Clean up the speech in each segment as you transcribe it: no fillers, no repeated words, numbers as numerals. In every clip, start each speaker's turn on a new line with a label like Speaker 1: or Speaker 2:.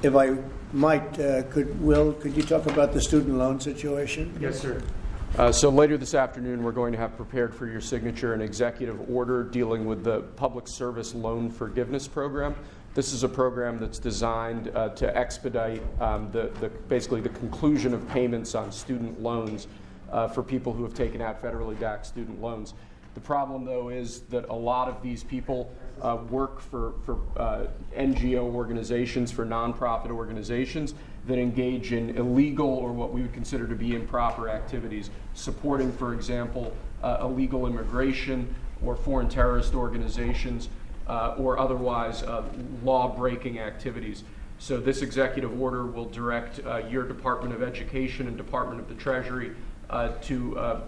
Speaker 1: If I might, could you talk about the student loan situation?
Speaker 2: Yes, sir. So later this afternoon, we're going to have prepared for your signature an executive order dealing with the Public Service Loan Forgiveness Program. This is a program that's designed to expedite basically the conclusion of payments on student loans for people who have taken out federally backed student loans. The problem, though, is that a lot of these people work for NGO organizations, for nonprofit organizations that engage in illegal or what we would consider to be improper activities, supporting, for example, illegal immigration or foreign terrorist organizations or otherwise law-breaking activities. So this executive order will direct your Department of Education and Department of the Treasury to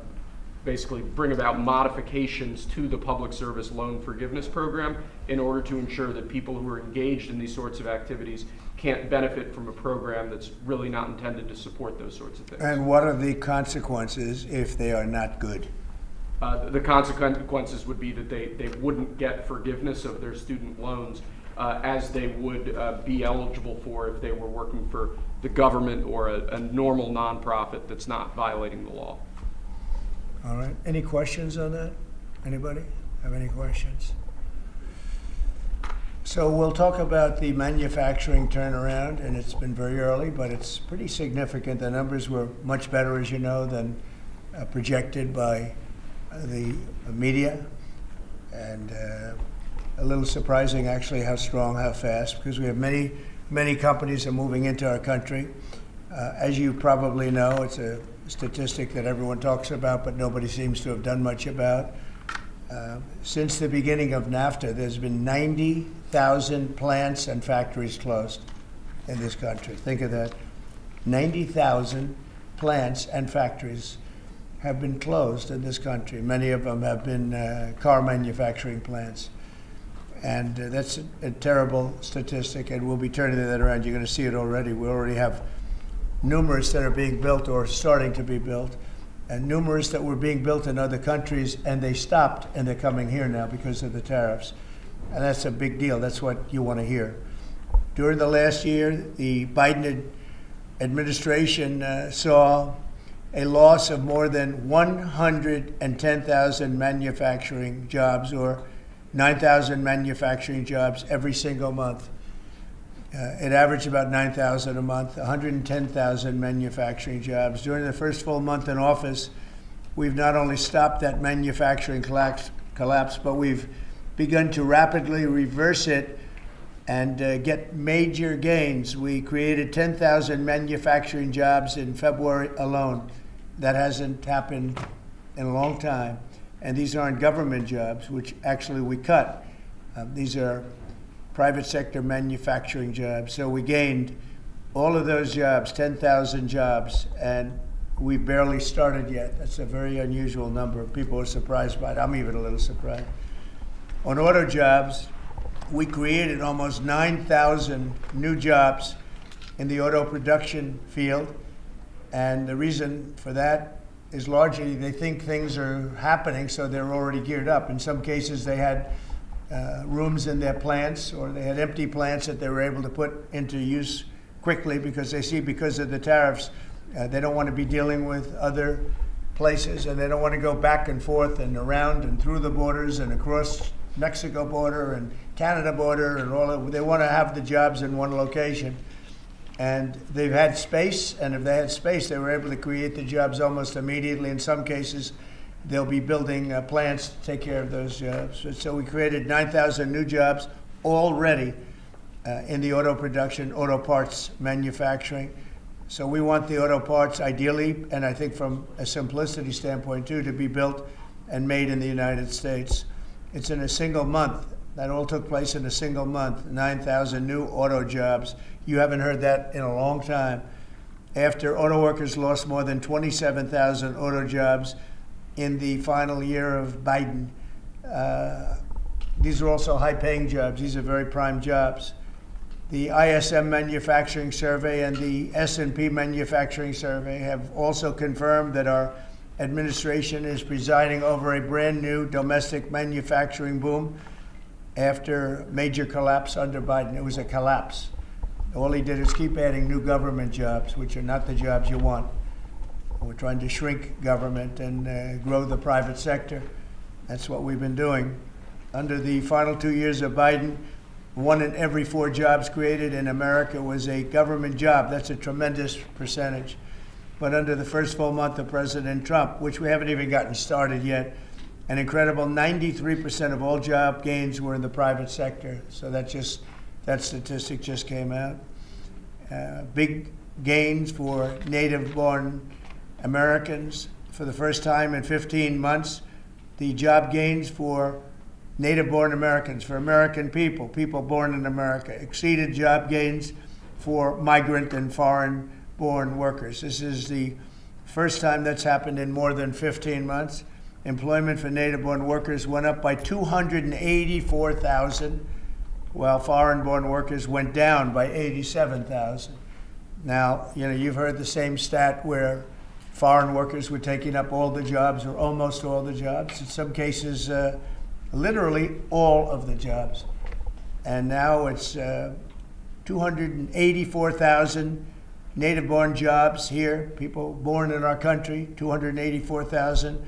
Speaker 2: basically bring about modifications to the Public Service Loan Forgiveness Program in order to ensure that people who are engaged in these sorts of activities can't benefit from a program that's really not intended to support those sorts of things.
Speaker 1: And what are the consequences if they are not good?
Speaker 2: The consequences would be that they wouldn't get forgiveness of their student loans as they would be eligible for if they were working for the government or a normal nonprofit that's not violating the law.
Speaker 1: All right. Any questions on that? Anybody have any questions? So we'll talk about the manufacturing turnaround, and it's been very early, but it's pretty significant. The numbers were much better, as you know, than projected by the media, and a little surprising actually how strong, how fast, because we have many companies are moving into our country. As you probably know, it's a statistic that everyone talks about, but nobody seems to have done much about. Since the beginning of NAFTA, there's been 90,000 plants and factories closed in this country. Think of that. 90,000 plants and factories have been closed in this country. Many of them have been car manufacturing plants. And that's a terrible statistic, and we'll be turning that around. You're going to see it already. We already have numerous that are being built or starting to be built, and numerous that were being built in other countries, and they stopped, and they're coming here now because of the tariffs. And that's a big deal. That's what you want to hear. During the last year, the Biden administration saw a loss of more than 110,000 manufacturing jobs, or 9,000 manufacturing jobs every single month. It averaged about 9,000 a month, 110,000 manufacturing jobs. During the first full month in office, we've not only stopped that manufacturing collapse, but we've begun to rapidly reverse it and get major gains. We created 10,000 manufacturing jobs in February alone. That hasn't happened in a long time. And these aren't government jobs, which actually we cut. These are private sector manufacturing jobs. So we gained all of those jobs, 10,000 jobs, and we barely started yet. That's a very unusual number. People are surprised by it. I'm even a little surprised. On auto jobs, we created almost 9,000 new jobs in the auto production field. And the reason for that is largely they think things are happening, so they're already geared up. In some cases, they had rooms in their plants, or they had empty plants that they were able to put into use quickly because they see because of the tariffs, they don't want to be dealing with other places, and they don't want to go back and forth and around and through the borders and across Mexico border and Canada border and all that. They want to have the jobs in one location. And they've had space, and if they had space, they were able to create the jobs almost immediately. In some cases, they'll be building plants to take care of those jobs. So we created 9,000 new jobs already in the auto production, auto parts manufacturing. So we want the auto parts ideally, and I think from a simplicity standpoint too, to be built and made in the United States. It's in a single month. That all took place in a single month, 9,000 new auto jobs. You haven't heard that in a long time. After auto workers lost more than 27,000 auto jobs in the final year of Biden. These are also high-paying jobs. These are very prime jobs. The ISM Manufacturing Survey and the S&P Manufacturing Survey have also confirmed that our administration is presiding over a brand new domestic manufacturing boom after major collapse under Biden. It was a collapse. All he did is keep adding new government jobs, which are not the jobs you want. We're trying to shrink government and grow the private sector. That's what we've been doing. Under the final 2 years of Biden, 1 in every 4 jobs created in America was a government job. That's a tremendous percentage. But under the first full month of President Trump, which we haven't even gotten started yet, an incredible 93% of all job gains were in the private sector. So that statistic just came out. Big gains for native-born Americans. For the first time in 15 months, the job gains for native-born Americans, for American people born in America, exceeded job gains for migrant and foreign-born workers. This is the first time that's happened in more than 15 months. Employment for native-born workers went up by 284,000, while foreign-born workers went down by 87,000. Now, you've heard the same stat where foreign workers were taking up all the jobs or almost all the jobs. In some cases, literally all of the jobs. And now it's 284,000 native-born jobs here, people born in our country, 284,000,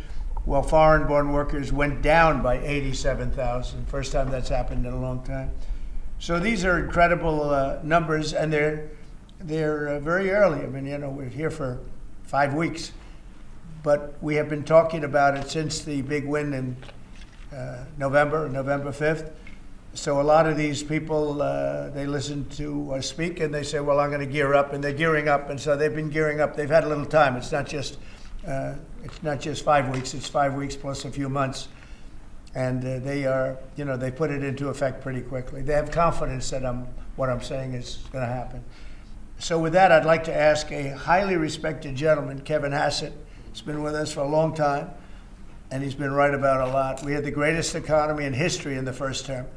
Speaker 1: while foreign-born workers went down by 87,000. First time that's happened in a long time. So these are incredible numbers, and they're very early. I mean, we're here for 5 weeks, but we have been talking about it since the big win in November 5th. So a lot of these people, they listen to us speak and they say, well, I'm going to gear up, and they're gearing up. And so they've been gearing up. They've had a little time. It's not just 5 weeks. It's 5 weeks plus a few months. And they put it into effect pretty quickly. They have confidence that what I'm saying is going to happen. So with that, I'd like to ask a highly respected gentleman, Kevin Hasset. He's been with us for a long time, and he's been right about a lot. We had the greatest economy in history in the first term,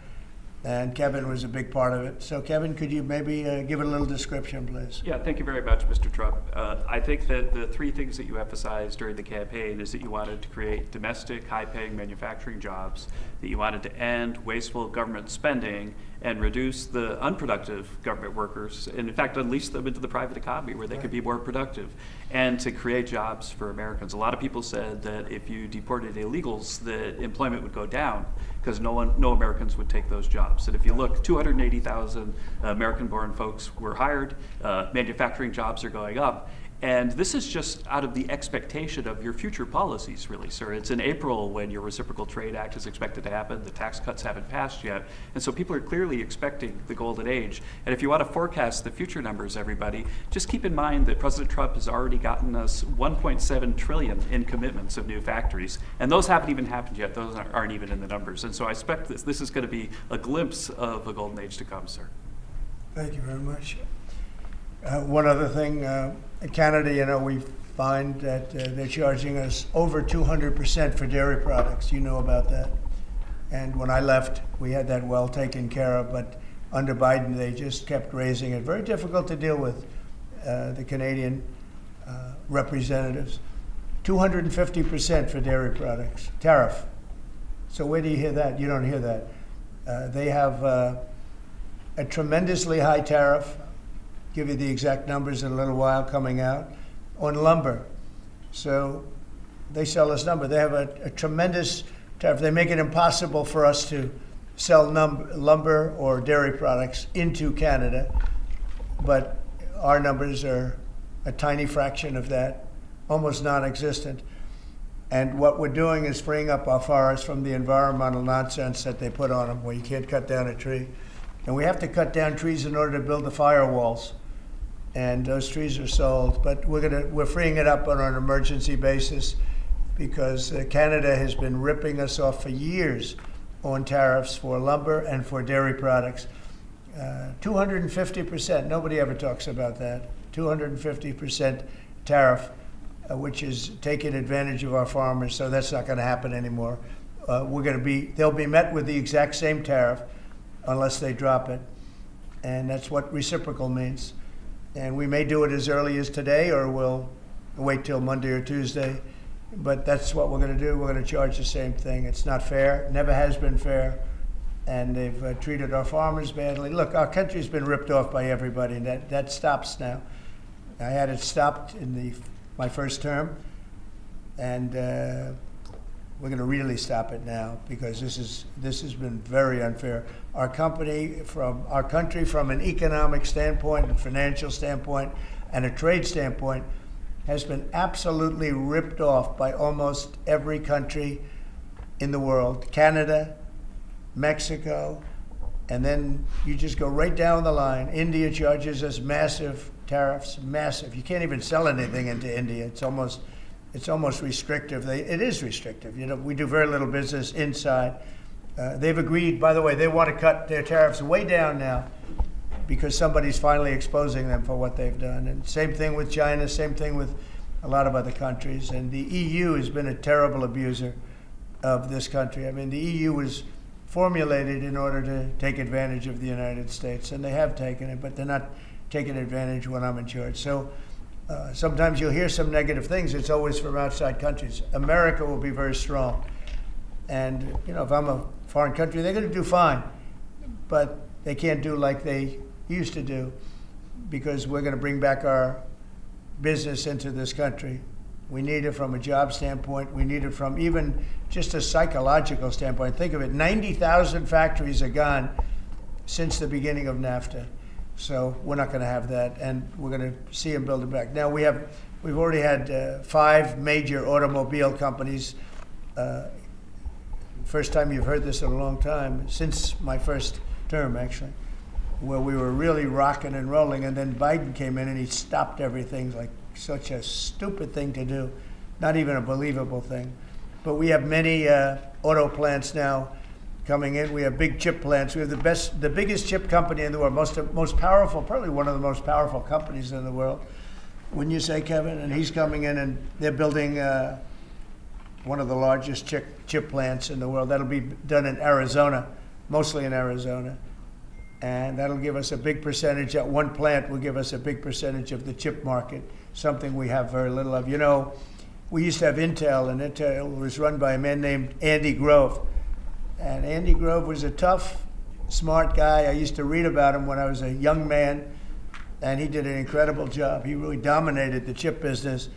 Speaker 1: and Kevin was a big part of it. So Kevin, could you maybe give it a little description, please?
Speaker 3: Yeah, thank you very much, Mr. Trump. I think that the 3 things that you emphasized during the campaign is that you wanted to create domestic, high-paying manufacturing jobs, that you wanted to end wasteful government spending and reduce the unproductive government workers, and in fact unleash them into the private economy where they could be more productive, and to create jobs for Americans. A lot of people said that if you deported illegals, the employment would go down because no Americans would take those jobs. And if you look, 280,000 American-born folks were hired, manufacturing jobs are going up. And this is just out of the expectation of your future policies, really, sir. It's in April when your Reciprocal Trade Act is expected to happen. The tax cuts haven't passed yet. And so people are clearly expecting the golden age. And if you want to forecast the future numbers, everybody, just keep in mind that President Trump has already gotten us $1.7 trillion in commitments of new factories. And those haven't even happened yet. Those aren't even in the numbers. And so I expect this is going to be a glimpse of a golden age to come, sir.
Speaker 1: Thank you very much. One other thing, in Canada, we find that they're charging us over 200% for dairy products. You know about that. And when I left, we had that well taken care of, but under Biden, they just kept raising it. Very difficult to deal with, the Canadian representatives. 250% for dairy products, tariff. So where do you hear that? You don't hear that. They have a tremendously high tariff. Give you the exact numbers in a little while coming out, on lumber. So they sell us lumber. They have a tremendous tariff. They make it impossible for us to sell lumber or dairy products into Canada, but our numbers are a tiny fraction of that, almost non-existent. And what we're doing is freeing up our forests from the environmental nonsense that they put on them, where you can't cut down a tree. And we have to cut down trees in order to build the firewalls. And those trees are sold, but we're freeing it up on an emergency basis because Canada has been ripping us off for years on tariffs for lumber and for dairy products. 250%, nobody ever talks about that. 250% tariff, which is taking advantage of our farmers, so that's not going to happen anymore. They'll be met with the exact same tariff unless they drop it, and that's what reciprocal means. And we may do it as early as today, or we'll wait till Monday or Tuesday. But that's what we're going to do. We're going to charge the same thing. It's not fair. Never has been fair. and they've treated our farmers badly. Look, our country's been ripped off by everybody, and that stops now. I had it stopped in my first term, and we're going to really stop it now because this has been very unfair. Our country, from an economic standpoint, and financial standpoint, and a trade standpoint, has been absolutely ripped off by almost every country in the world. Canada, Mexico, and then you just go right down the line. India charges us massive tariffs, massive. You can't even sell anything into India. It's almost restrictive. It is restrictive. You know, we do very little business inside. They've agreed, by the way, they want to cut their tariffs way down now because somebody's finally exposing them for what they've done. And same thing with China, same thing with a lot of other countries. And the EU has been a terrible abuser of this country. I mean, the EU was formulated in order to take advantage of the United States, and they have taken it, but they're not taking advantage when I'm in charge. So sometimes you'll hear some negative things. It's always from outside countries. America will be very strong. And, you know, if I'm a foreign country, they're going to do fine. But they can't do like they used to do because we're going to bring back our business into this country. We need it from a job standpoint. We need it from even just a psychological standpoint. Think of it, 90,000 factories are gone since the beginning of NAFTA. So we're not going to have that, and we're going to see them build it back. Now we've already had 5 major automobile companies. First time you've heard this in a long time, since my first term actually, where we were really rocking and rolling, and then Biden came in and he stopped everything. Like such a stupid thing to do, not even a believable thing. But we have many auto plants now coming in. We have big chip plants. We have the biggest chip company in the world, most powerful, probably one of the most powerful companies in the world. Wouldn't you say, Kevin? And he's coming in, and they're building one of the largest chip plants in the world. That'll be done in Arizona, mostly in Arizona. And that'll give us a big percentage. That one plant will give us a big percentage of the chip market, something we have very little of. You know, we used to have Intel, and Intel was run by a man named Andy Grove. And Andy Grove was a tough, smart guy. I used to read about him when I was a young man, and he did an incredible job. He really dominated the chip business.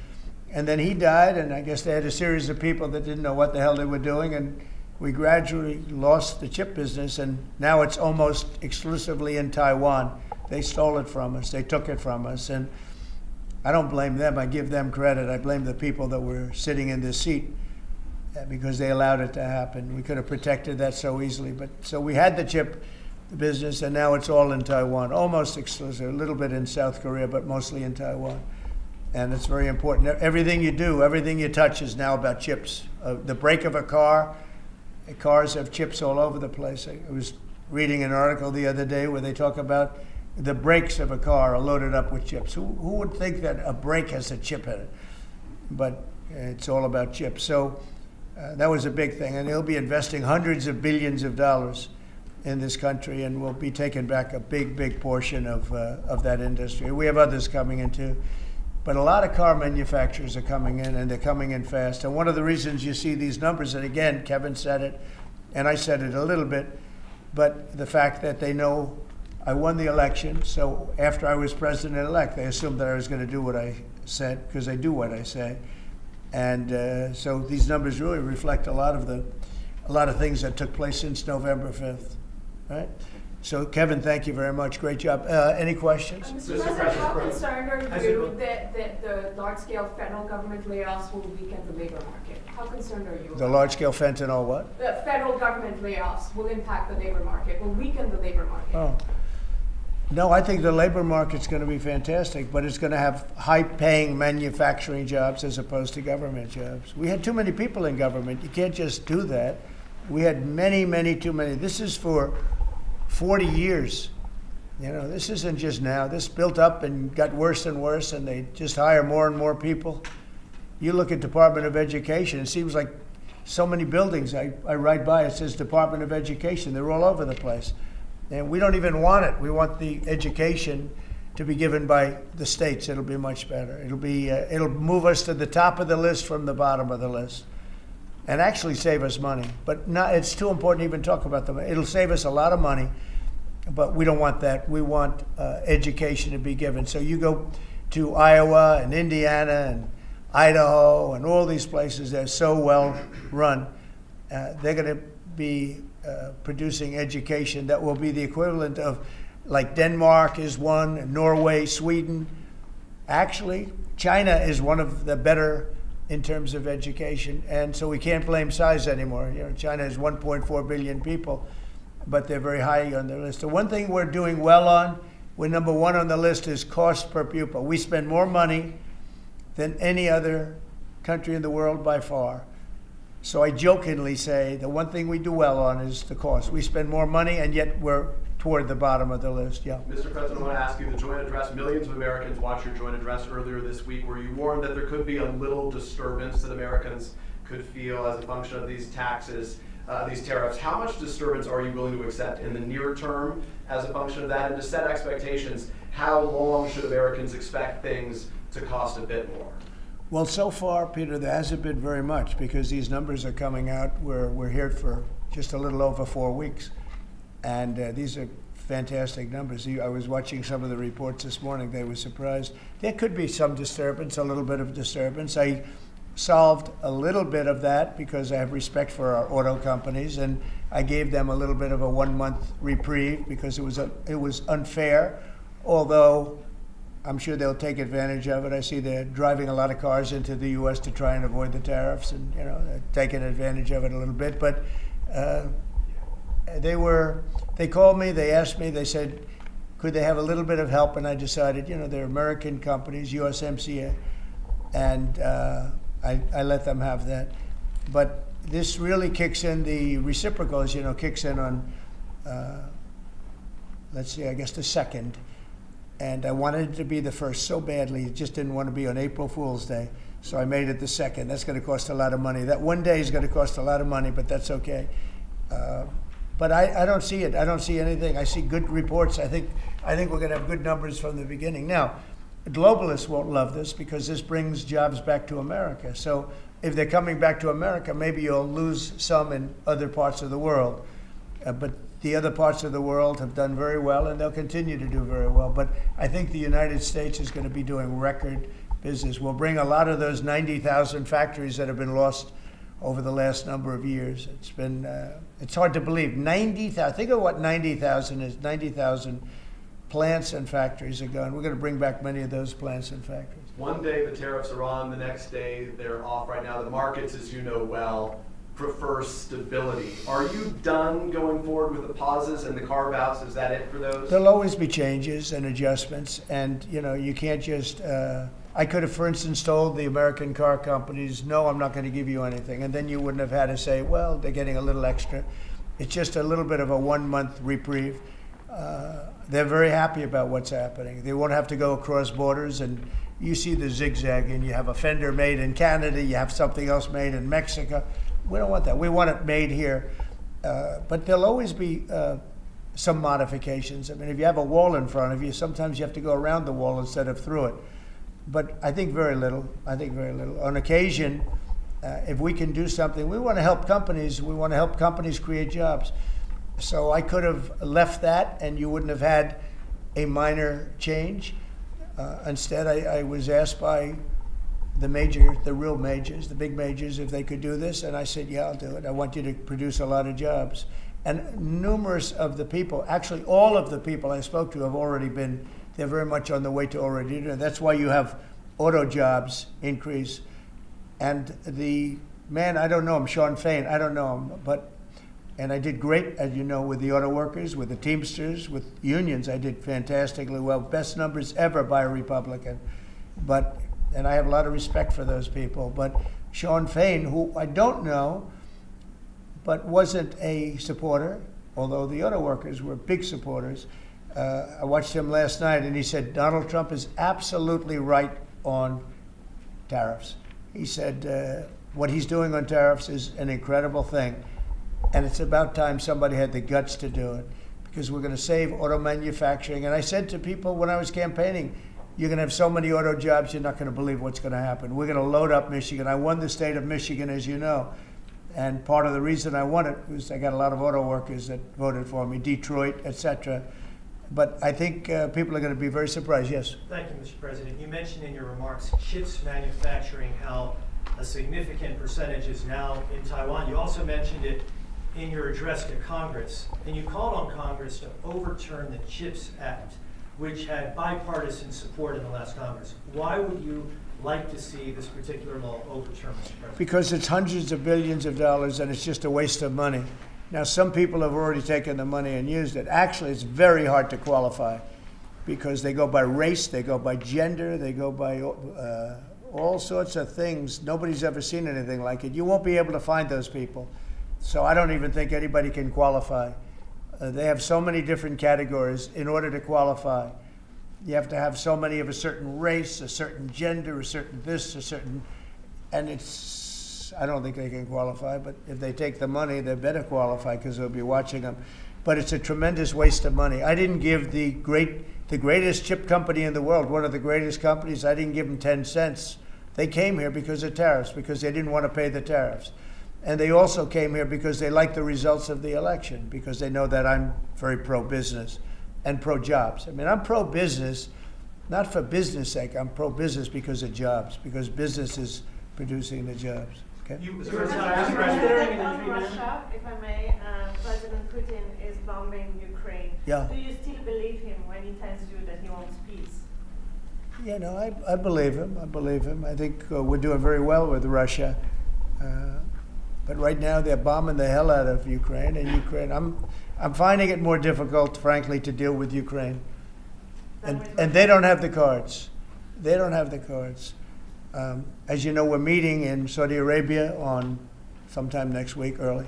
Speaker 1: And then he died, and I guess they had a series of people that didn't know what the hell they were doing, and we gradually lost the chip business, and now it's almost exclusively in Taiwan. They stole it from us. They took it from us, and I don't blame them. I give them credit. I blame the people that were sitting in this seat because they allowed it to happen. We could have protected that so easily. But so we had the chip business, and now it's all in Taiwan, almost exclusive, a little bit in South Korea, but mostly in Taiwan. And it's very important. Everything you do, everything you touch is now about chips. The brake of a car, cars have chips all over the place. I was reading an article the other day where they talk about the brakes of a car are loaded up with chips. Who would think that a brake has a chip in it? But it's all about chips. So that was a big thing. And they'll be investing hundreds of billions of dollars in this country, and we'll be taking back a big, big portion of that industry. We have others coming in too. But a lot of car manufacturers are coming in, and they're coming in fast. And one of the reasons you see these numbers, and again, Kevin said it, and I said it a little bit, but the fact that they know I won the election, so after I was president-elect, they assumed that I was going to do what I said, because I do what I say. And so these numbers really reflect a lot of things that took place since November 5th, right? So, Kevin, thank you very much. Great job. Any questions?
Speaker 4: Mr. President, how concerned are you that the large-scale federal government layoffs will weaken the labor market? How concerned are you?
Speaker 1: The large-scale fentanyl what?
Speaker 4: The federal government layoffs will impact the labor market, will weaken the labor market.
Speaker 1: Oh. No, I think the labor market's going to be fantastic, but it's going to have high-paying manufacturing jobs as opposed to government jobs. We had too many people in government. You can't just do that. We had many too many. This is for 40 years. You know, this isn't just now. This built up and got worse and worse, and they just hire more and more people. You look at Department of Education, it seems like so many buildings I ride by, it says Department of Education. They're all over the place. And we don't even want it. We want the education to be given by the states. It'll be much better. It'll move us to the top of the list from the bottom of the list. and actually save us money. But not, it's too important to even talk about them. It'll save us a lot of money, but we don't want that. We want education to be given. So you go to Iowa and Indiana and Idaho and all these places that are so well run. They're going to be producing education that will be the equivalent of, like Denmark is one, Norway, Sweden. Actually, China is one of the better in terms of education, and so we can't blame size anymore. You know, China has 1.4 billion people, but they're very high on the list. The one thing we're doing well on, we're number one on the list, is cost per pupil. We spend more money than any other country in the world by far. So I jokingly say the one thing we do well on is the cost. We spend more money, and yet we're toward the bottom of the list. Yeah.
Speaker 5: Mr. President, I want to ask you, the joint address, millions of Americans watched your joint address earlier this week where you warned that there could be a little disturbance that Americans could feel as a function of these taxes, these tariffs. How much disturbance are you willing to accept in the near term as a function of that? And to set expectations, how long should Americans expect things to cost a bit more?
Speaker 1: Well, so far, Peter, there hasn't been very much because these numbers are coming out. We're here for just a little over 4 weeks. And these are fantastic numbers. I was watching some of the reports this morning. They were surprised. There could be some disturbance, a little bit of disturbance. I solved a little bit of that because I have respect for our auto companies, and I gave them a little bit of a 1-month reprieve because it was unfair, although I'm sure they'll take advantage of it. I see they're driving a lot of cars into the U.S. to try and avoid the tariffs, and they're taking advantage of it a little bit. But they called me, they asked me, they said, could they have a little bit of help? And I decided, they're American companies, USMCA, and I let them have that. But this really kicks in, the reciprocals, kicks in on, let's see, I guess the 2nd. And I wanted it to be the 1st so badly, just didn't want to be on April Fool's Day. So I made it the 2nd. That's going to cost a lot of money. That one day is going to cost a lot of money, but that's okay. But I don't see it. I don't see anything. I see good reports. I think we're going to have good numbers from the beginning. Now, globalists won't love this because this brings jobs back to America. So if they're coming back to America, maybe you'll lose some in other parts of the world. But the other parts of the world have done very well, and they'll continue to do very well. But I think the United States is going to be doing record business. We'll bring a lot of those 90,000 factories that have been lost over the last number of years. It's been, it's hard to believe. 90,000, think of what 90,000 is. 90,000 plants and factories are gone. We're going to bring back many of those plants and factories.
Speaker 5: One day the tariffs are on, the next day they're off. Right now the markets, as you know well, prefer stability. Are you done going forward with the pauses and the carve-outs? Is that it for those?
Speaker 1: There'll always be changes and adjustments, and you can't just, I could have, for instance, told the American car companies, no, I'm not going to give you anything. And then you wouldn't have had to say, well, they're getting a little extra. It's just a little bit of a 1-month reprieve. They're very happy about what's happening. They won't have to go across borders, and you see the zigzag, and you have a fender made in Canada, you have something else made in Mexico. We don't want that. We want it made here. But there'll always be some modifications. I mean, if you have a wall in front of you, sometimes you have to go around the wall instead of through it. But I think very little. On occasion, if we can do something, we want to help companies. We want to help companies create jobs. So I could have left that, and you wouldn't have had a minor change. Instead, I was asked by the real majors, the big majors, if they could do this, and I said, yeah, I'll do it. I want you to produce a lot of jobs. And numerous of the people, actually all of the people I spoke to have already been, they're very much on the way to already doing it. That's why you have auto jobs increase. And the man, I don't know him, Sean Fain, I don't know him, and I did great, as you know, with the auto workers, with the Teamsters, with unions, I did fantastically well. Best numbers ever by a Republican. And I have a lot of respect for those people. But Sean Fain, who I don't know, but wasn't a supporter, although the auto workers were big supporters. I watched him last night, and he said, Donald Trump is absolutely right on tariffs. He said, what he's doing on tariffs is an incredible thing. And it's about time somebody had the guts to do it, because we're going to save auto manufacturing. And I said to people when I was campaigning, you're going to have so many auto jobs, you're not going to believe what's going to happen. We're going to load up Michigan. I won the state of Michigan, as you know. And part of the reason I won it was I got a lot of auto workers that voted for me, Detroit, etc. But I think people are going to be very surprised. Yes.
Speaker 6: Thank you, Mr. President. You mentioned in your remarks chips manufacturing, how a significant percentage is now in Taiwan. You also mentioned it in your address to Congress, and you called on Congress to overturn the CHIPS Act, which had bipartisan support in the last Congress. Why would you like to see this particular law overturned, Mr. President?
Speaker 1: Because it's hundreds of billions of dollars and it's just a waste of money. Now, some people have already taken the money and used it. Actually, it's very hard to qualify because they go by race, they go by gender, they go by all sorts of things. Nobody's ever seen anything like it. You won't be able to find those people. So I don't even think anybody can qualify. They have so many different categories in order to qualify. You have to have so many of a certain race, a certain gender, a certain this, a certain, and I don't think they can qualify, but if they take the money, they better qualify because they'll be watching them. But it's a tremendous waste of money. I didn't give the greatest chip company in the world, one of the greatest companies, I didn't give them 10 cents. They came here because of tariffs, because they didn't want to pay the tariffs. And they also came here because they like the results of the election, because they know that I'm very pro-business and pro-jobs. I mean, I'm pro-business, not for business sake. I'm pro-business because of jobs, because business is producing the jobs. Okay?
Speaker 6: Mr.
Speaker 7: President,
Speaker 6: President,
Speaker 7: on Russia, if I may, President Putin is bombing Ukraine.
Speaker 1: Yeah.
Speaker 7: Do you still believe him when he tells you that he wants peace?
Speaker 1: You know, I believe him. I believe him. I think we're doing very well with Russia. But right now they're bombing the hell out of Ukraine, and Ukraine. I'm finding it more difficult, frankly, to deal with Ukraine. And they don't have the cards. They don't have the cards. As you know, we're meeting in Saudi Arabia on sometime next week, early.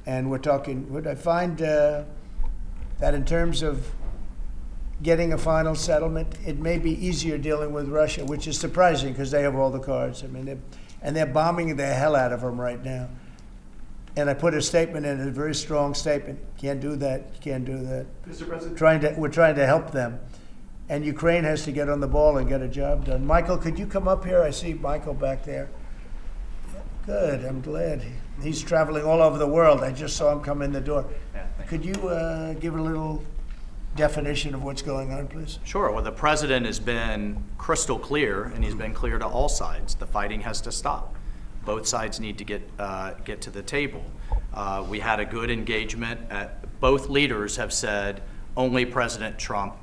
Speaker 1: And we're talking, I find that in terms of getting a final settlement, it may be easier dealing with Russia, which is surprising because they have all the cards. I mean, they're bombing the hell out of them right now. And I put a statement in, a very strong statement. Can't do that. You can't do that.
Speaker 5: Mr. President.
Speaker 1: We're trying to help them. And Ukraine has to get on the ball and get a job done. Michael, could you come up here? I see Michael back there. Good, I'm glad. He's traveling all over the world. I just saw him come in the door.
Speaker 8: Yeah,
Speaker 1: Could you give a little definition of what's going on, please?
Speaker 8: Sure. Well, the president has been crystal clear, and he's been clear to all sides. The fighting has to stop. Both sides need to get to the table. We had a good engagement. Both leaders have said only President Trump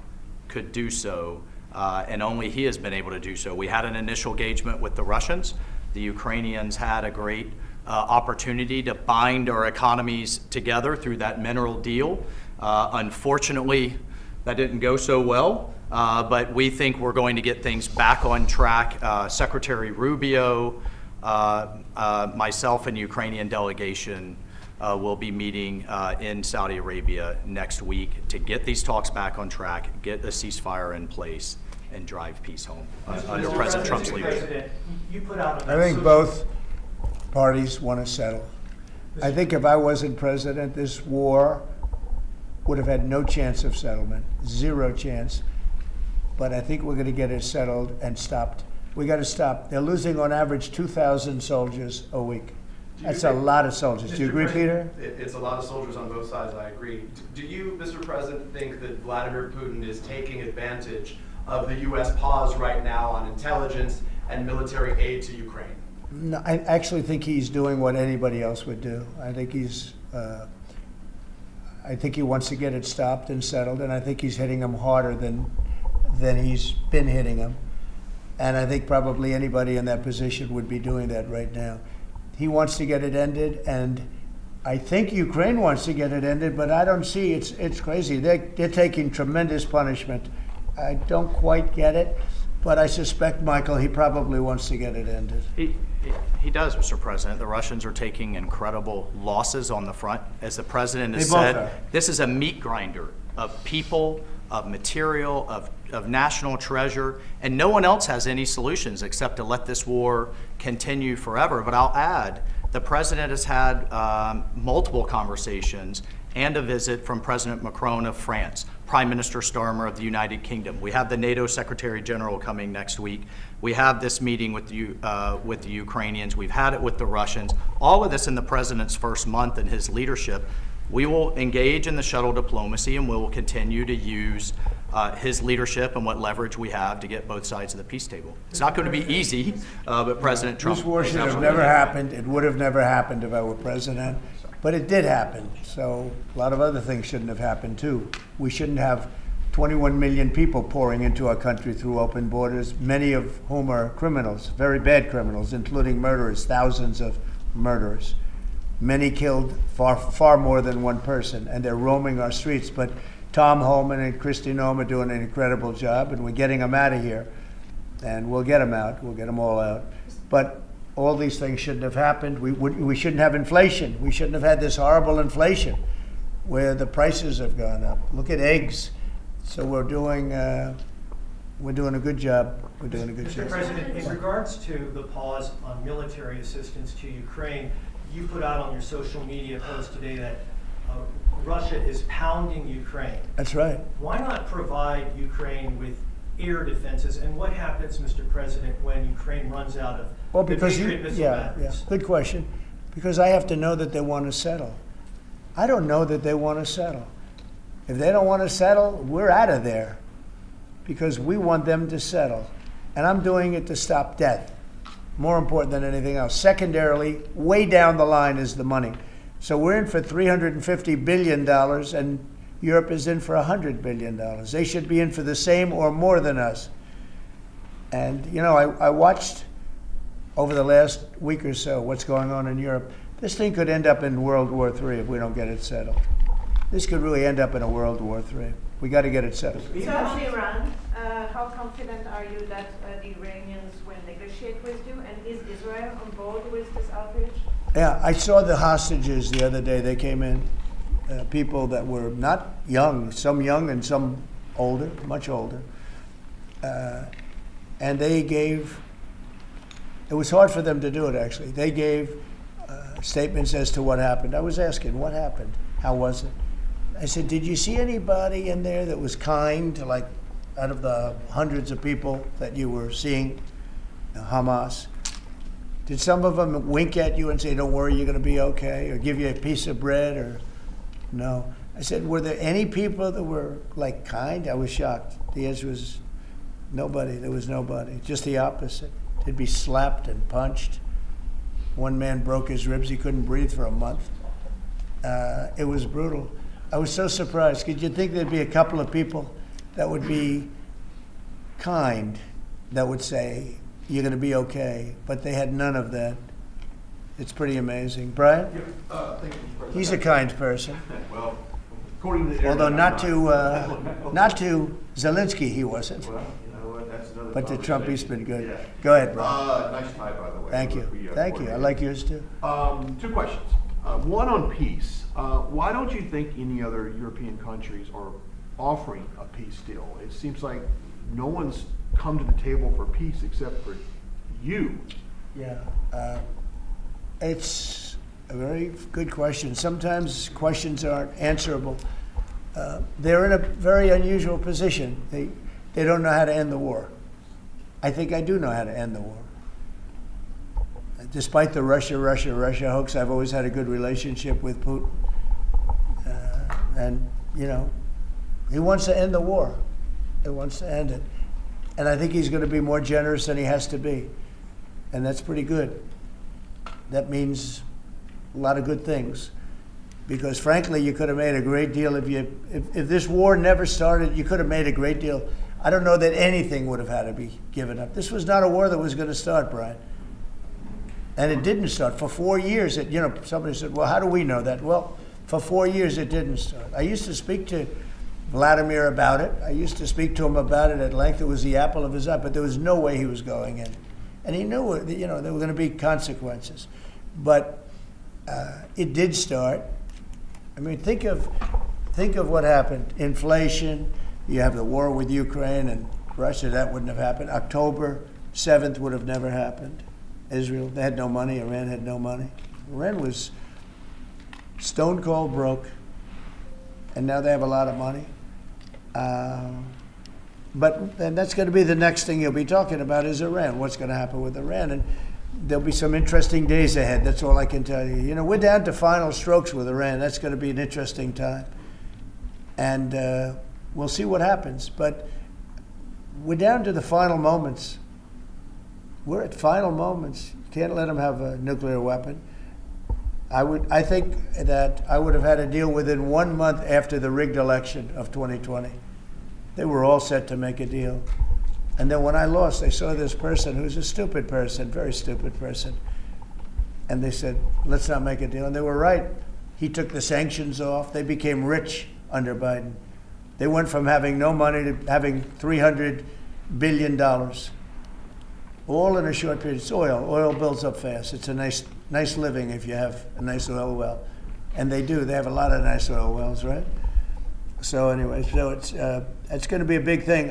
Speaker 8: could do so, and only he has been able to do so. We had an initial engagement with the Russians. The Ukrainians had a great opportunity to bind our economies together through that mineral deal. Unfortunately, that didn't go so well, but we think we're going to get things back on track. Secretary Rubio, myself, and the Ukrainian delegation will be meeting in Saudi Arabia next week to get these talks back on track, get a ceasefire in place, and drive peace home under President Trump's leadership.
Speaker 6: You put out
Speaker 1: I think both parties want to settle. I think if I wasn't president, this war would have had no chance of settlement, zero chance. But I think we're going to get it settled and stopped. We got to stop. They're losing on average 2,000 soldiers a week. That's a lot of soldiers. Do you agree, Peter?
Speaker 5: It's a lot of soldiers on both sides, I agree. Do you, Mr. President, think that Vladimir Putin is taking advantage of the U.S. pause right now on intelligence and military aid to Ukraine?
Speaker 1: No, I actually think he's doing what anybody else would do. I think he wants to get it stopped and settled, and I think he's hitting them harder than he's been hitting them. And I think probably anybody in that position would be doing that right now. He wants to get it ended, and I think Ukraine wants to get it ended, but I don't see, it's crazy. They're taking tremendous punishment. I don't quite get it, but I suspect, Michael, he probably wants to get it ended.
Speaker 8: He does, Mr. President. The Russians are taking incredible losses on the front. As the president has
Speaker 1: They both
Speaker 8: said,
Speaker 1: are.
Speaker 8: this is a meat grinder of people, of material, of national treasure, and no one else has any solutions except to let this war continue forever. But I'll add, the president has had multiple conversations and a visit from President Macron of France. Prime Minister Starmer of the United Kingdom. We have the NATO Secretary General coming next week. We have this meeting with the Ukrainians. We've had it with the Russians. All of this in the president's first month in his leadership. We will engage in the shuttle diplomacy, and we will continue to use his leadership and what leverage we have to get both sides of the peace table. It's not going to be easy, but President Trump...
Speaker 1: This war should have never happened. It would have never happened if I were president. But it did happen. So a lot of other things shouldn't have happened, too. We shouldn't have 21 million people pouring into our country through open borders, many of whom are criminals, very bad criminals, including murderers, thousands of murderers. Many killed, far more than one person, and they're roaming our streets. But Tom Homan and Kristi Noem are doing an incredible job, and we're getting them out of here. And we'll get them out. We'll get them all out. But all these things shouldn't have happened. We shouldn't have inflation. We shouldn't have had this horrible inflation where the prices have gone up. Look at eggs. So we're doing a good job. We're doing a good job.
Speaker 6: Mr. President, in regards to the pause on military assistance to Ukraine, you put out on your social media post today that Russia is pounding Ukraine.
Speaker 1: That's right.
Speaker 6: Why not provide Ukraine with air defenses? And what happens, Mr. President, when Ukraine runs out of the Patriot missile batteries?
Speaker 1: Good question. Because I have to know that they want to settle. I don't know that they want to settle. If they don't want to settle, we're out of there because we want them to settle. And I'm doing it to stop death, more important than anything else. Secondarily, way down the line is the money. So we're in for $350 billion, and Europe is in for $100 billion. They should be in for the same or more than us. And, you know, I watched over the last week or so what's going on in Europe. This thing could end up in World War III if we don't get it settled. This could really end up in a World War III. We got to get it settled.
Speaker 7: So on Iran, how confident are you that the Iranians will negotiate with you? And is Israel on board with this outrage?
Speaker 1: Yeah, I saw the hostages the other day. They came in, people that were not young, some young and some older, much older. And they gave, it was hard for them to do it actually. They gave statements as to what happened. I was asking, what happened? How was it? I said, did you see anybody in there that was kind, like out of the hundreds of people that you were seeing, Hamas? Did some of them wink at you and say, don't worry, you're going to be okay, or give you a piece of bread, or no? I said, were there any people that were like kind? I was shocked. The answer was nobody. There was nobody. Just the opposite. They'd be slapped and punched. One man broke his ribs. He couldn't breathe for a month. It was brutal. I was so surprised. Could you think there'd be a couple of people that would be kind, that would say, you're going to be okay, but they had none of that. It's pretty amazing. Brian?
Speaker 9: Thank you, Mr. President.
Speaker 1: He's a kind person.
Speaker 9: Well, according to the
Speaker 1: Although
Speaker 9: internet,
Speaker 1: not to Zelensky, he wasn't.
Speaker 9: Well, you know what, that's another
Speaker 1: But to Trump, he's
Speaker 9: conversation.
Speaker 1: been good.
Speaker 9: Yeah.
Speaker 1: Go ahead, Brian.
Speaker 9: Nice tie, by the way.
Speaker 1: Thank you.
Speaker 9: We,
Speaker 1: Thank you. I
Speaker 9: coordinated.
Speaker 1: like yours too.
Speaker 9: Two questions. One on peace. Why don't you think any other European countries are offering a peace deal? It seems like no one's come to the table for peace except for you.
Speaker 1: Yeah. It's a very good question. Sometimes questions aren't answerable. They're in a very unusual position. They don't know how to end the war. I think I do know how to end the war. Despite the Russia hoax, I've always had a good relationship with Putin. And, you know, he wants to end the war. He wants to end it. And I think he's going to be more generous than he has to be. And that's pretty good. That means a lot of good things. Because frankly, you could have made a great deal if this war never started, you could have made a great deal. I don't know that anything would have had to be given up. This was not a war that was going to start, Brian. And it didn't start. For 4 years, somebody said, well, how do we know that? Well, for 4 years, it didn't start. I used to speak to Vladimir about it. I used to speak to him about it at length. It was the apple of his eye, but there was no way he was going in. And he knew, there were going to be consequences. But it did start. I mean, think of what happened. Inflation, you have the war with Ukraine and Russia, that wouldn't have happened. October 7th would have never happened. Israel, they had no money. Iran had no money. Iran was stone cold broke, and now they have a lot of money. And that's going to be the next thing you'll be talking about is Iran. What's going to happen with Iran? And there'll be some interesting days ahead. That's all I can tell you. You know, we're down to final strokes with Iran. That's going to be an interesting time. And we'll see what happens. But we're down to the final moments. We're at final moments. You can't let them have a nuclear weapon. I think that I would have had a deal within 1 month after the rigged election of 2020. They were all set to make a deal. And then when I lost, they saw this person who's a stupid person, very stupid person. And they said, let's not make a deal. And they were right. He took the sanctions off. They became rich under Biden. They went from having no money to having $300 billion. All in a short period. It's oil. Oil builds up fast. It's a nice living if you have a nice oil well. And they do. They have a lot of nice oil wells, right? So anyway, it's going to be a big thing.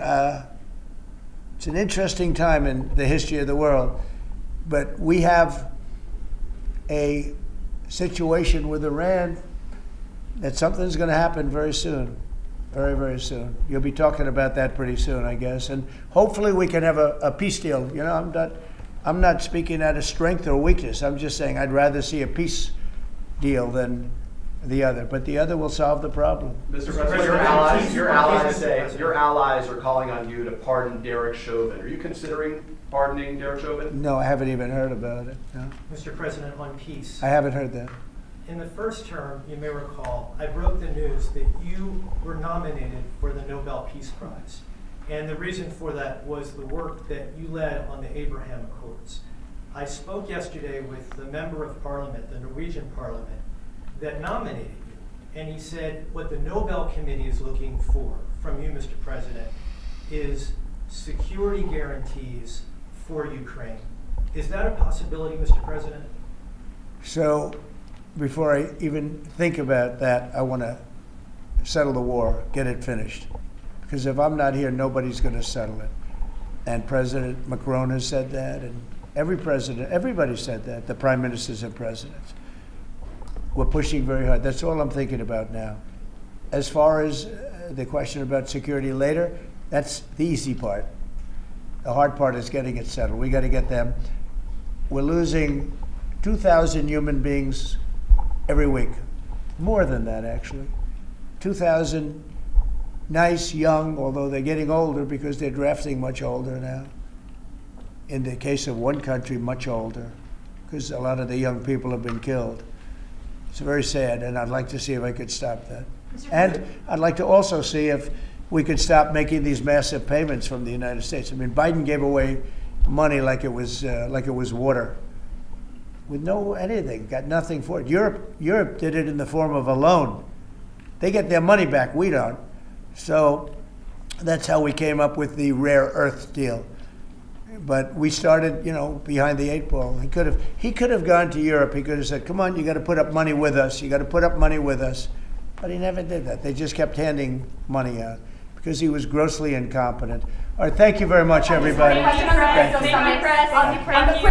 Speaker 1: It's an interesting time in the history of the world. But we have a situation with Iran that something's going to happen very soon. Very, very soon. You'll be talking about that pretty soon, I guess. And hopefully we can have a peace deal. You know, I'm not speaking out of strength or weakness. I'm just saying I'd rather see a peace deal than the other. But the other will solve the problem.
Speaker 5: Mr. President, your allies are calling on you to pardon Derek Chauvin. Are you considering pardoning Derek Chauvin?
Speaker 1: No, I haven't even heard about it. No.
Speaker 6: Mr. President, on peace.
Speaker 1: I haven't heard that.
Speaker 6: In the first term, you may recall, I broke the news that you were nominated for the Nobel Peace Prize. And the reason for that was the work that you led on the Abraham Accords. I spoke yesterday with the member of parliament, the Norwegian parliament, that nominated you. And he said what the Nobel Committee is looking for from you, Mr. President, is security guarantees for Ukraine. Is that a possibility, Mr. President?
Speaker 1: So, before I even think about that, I want to settle the war, get it finished. Because if I'm not here, nobody's going to settle it. And President Macron has said that, and everybody said that, the prime ministers and presidents. We're pushing very hard. That's all I'm thinking about now. As far as the question about security later, that's the easy part. The hard part is getting it settled. We got to get them. We're losing 2,000 human beings every week. More than that, actually. 2,000 nice, young, although they're getting older because they're drafting much older now. In the case of one country, much older, because a lot of the young people have been killed. It's very sad, and I'd like to see if I could stop that. And I'd like to also see if we could stop making these massive payments from the United States. I mean, Biden gave away money like it was water, with no anything, got nothing for it. Europe did it in the form of a loan. They get their money back, we don't. So that's how we came up with the rare earth deal. But we started, behind the 8 ball. He could have gone to Europe. He could have said, "Come on, you got to put up money with us. You got to put up money with us." But he never did that. They just kept handing money out because he was grossly incompetent. All right, thank you very much, everybody.
Speaker 4: Thank you.